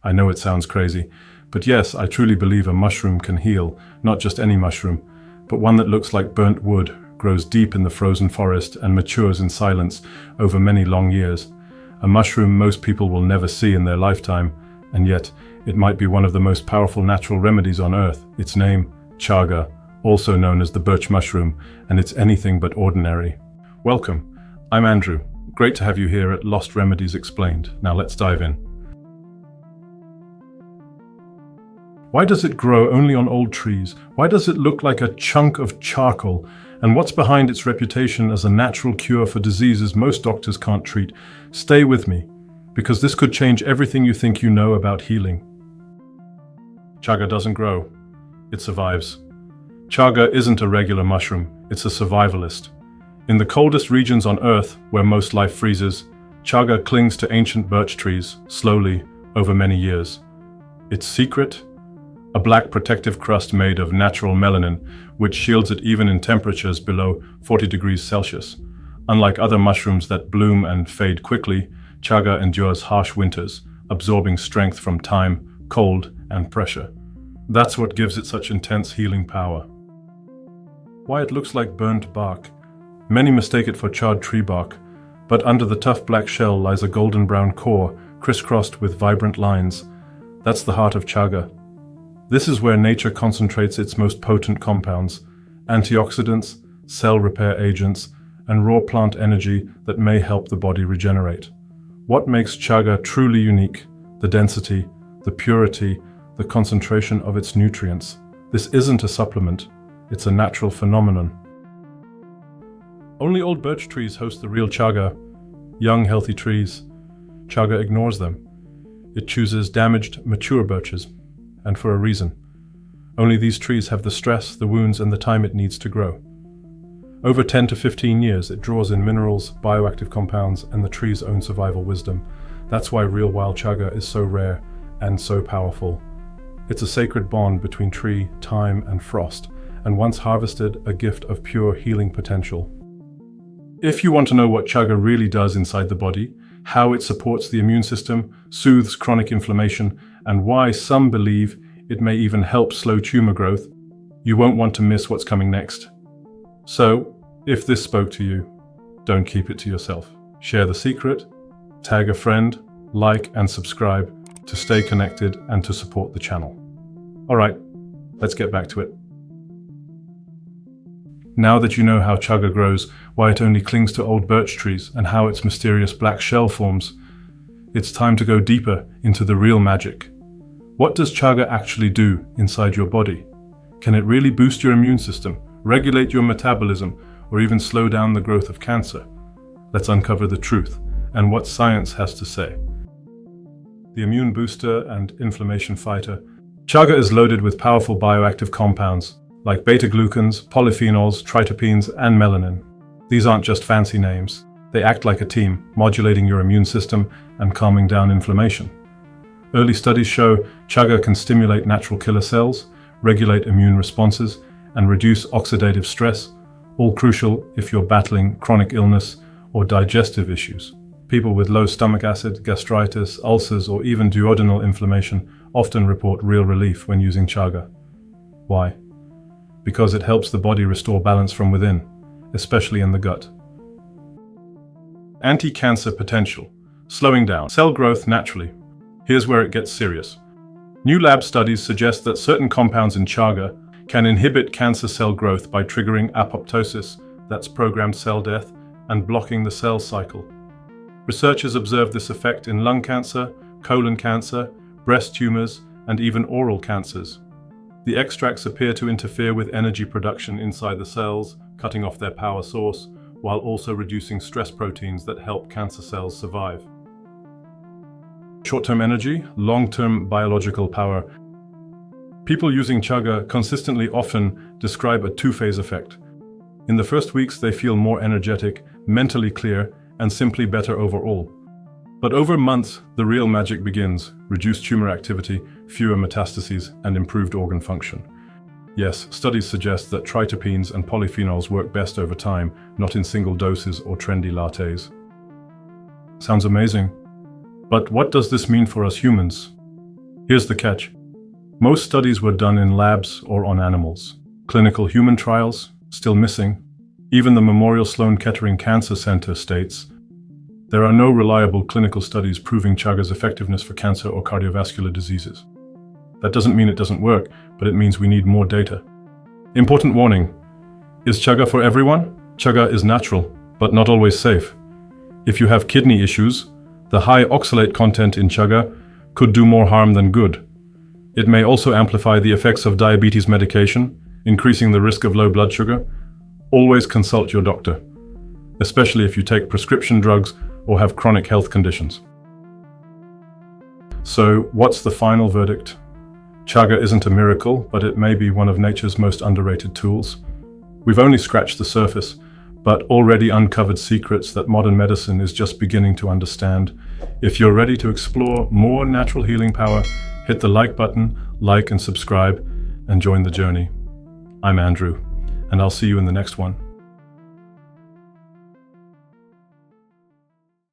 I know it sounds crazy, but yes, I truly believe a mushroom can heal, not just any mushroom, but one that looks like burnt wood, grows deep in the frozen forest, and matures in silence over many long years. A mushroom most people will never see in their lifetime, and yet it might be one of the most powerful natural remedies on earth. Its name, Chaga, also known as the birch mushroom, and it's anything but ordinary. Welcome, I'm Andrew. Great to have you here at Lost Remedies Explained. Now let's dive in. Why does it grow only on old trees? Why does it look like a chunk of charcoal? And what's behind its reputation as a natural cure for diseases most doctors can't treat? Stay with me, because this could change everything you think you know about healing. Chaga doesn't grow, it survives. Chaga isn't a regular mushroom, it's a survivalist. In the coldest regions on Earth, where most life freezes, Chaga clings to ancient birch trees, slowly, over many years. Its secret? A black protective crust made of natural melanin, which shields it even in temperatures below 40 degrees Celsius. Unlike other mushrooms that bloom and fade quickly, Chaga endures harsh winters, absorbing strength from time, cold, and pressure. That's what gives it such intense healing power. Why it looks like burnt bark. Many mistake it for charred tree bark, but under the tough black shell lies a golden brown core, crisscrossed with vibrant lines. That's the heart of Chaga. This is where nature concentrates its most potent compounds, antioxidants, cell repair agents, and raw plant energy that may help the body regenerate. What makes Chaga truly unique? The density, the purity, the concentration of its nutrients. This isn't a supplement, it's a natural phenomenon. Only old birch trees host the real Chaga. Young, healthy trees. Chaga ignores them. It chooses damaged, mature birches. And for a reason. Only these trees have the stress, the wounds, and the time it needs to grow. Over 10 to 15 years, it draws in minerals, bioactive compounds, and the tree's own survival wisdom. That's why real wild Chaga is so rare and so powerful. It's a sacred bond between tree, time, and frost, and once harvested, a gift of pure healing potential. If you want to know what Chaga really does inside the body, how it supports the immune system, soothes chronic inflammation, and why some believe it may even help slow tumor growth, you won't want to miss what's coming next. So, if this spoke to you, don't keep it to yourself. Share the secret, tag a friend, like and subscribe to stay connected and to support the channel. Alright, let's get back to it. Now that you know how Chaga grows, why it only clings to old birch trees, and how its mysterious black shell forms, it's time to go deeper into the real magic. What does Chaga actually do inside your body? Can it really boost your immune system, regulate your metabolism, or even slow down the growth of cancer? Let's uncover the truth and what science has to say. The immune booster and inflammation fighter, Chaga is loaded with powerful bioactive compounds like beta-glucans, polyphenols, triterpenes, and melanin. These aren't just fancy names. They act like a team, modulating your immune system and calming down inflammation. Early studies show Chaga can stimulate natural killer cells, regulate immune responses, and reduce oxidative stress, all crucial if you're battling chronic illness or digestive issues. People with low stomach acid, gastritis, ulcers, or even duodenal inflammation often report real relief when using Chaga. Why? Because it helps the body restore balance from within, especially in the gut. Anti-cancer potential, slowing down cell growth naturally. Here's where it gets serious. New lab studies suggest that certain compounds in Chaga can inhibit cancer cell growth by triggering apoptosis, that's programmed cell death, and blocking the cell cycle. Researchers observed this effect in lung cancer, colon cancer, breast tumors, and even oral cancers. The extracts appear to interfere with energy production inside the cells, cutting off their power source, while also reducing stress proteins that help cancer cells survive. Short-term energy, long-term biological power. People using Chaga consistently often describe a two-phase effect. In the first weeks, they feel more energetic, mentally clear, and simply better overall. But over months, the real magic begins: reduced tumor activity, fewer metastases, and improved organ function. Yes, studies suggest that triterpenes and polyphenols work best over time, not in single doses or trendy lattes. Sounds amazing. But what does this mean for us humans? Here's the catch. Most studies were done in labs or on animals. Clinical human trials, still missing. Even the Memorial Sloan Kettering Cancer Center states, there are no reliable clinical studies proving Chaga's effectiveness for cancer or cardiovascular diseases. That doesn't mean it doesn't work, but it means we need more data. Important warning. Is Chaga for everyone? Chaga is natural, but not always safe. If you have kidney issues, the high oxalate content in Chaga could do more harm than good. It may also amplify the effects of diabetes medication, increasing the risk of low blood sugar. Always consult your doctor, especially if you take prescription drugs or have chronic health conditions. So, what's the final verdict? Chaga isn't a miracle, but it may be one of nature's most underrated tools. We've only scratched the surface, but already uncovered secrets that modern medicine is just beginning to understand. If you're ready to explore more natural healing power, hit the like button, like and subscribe, and join the journey. I'm Andrew, and I'll see you in the next one.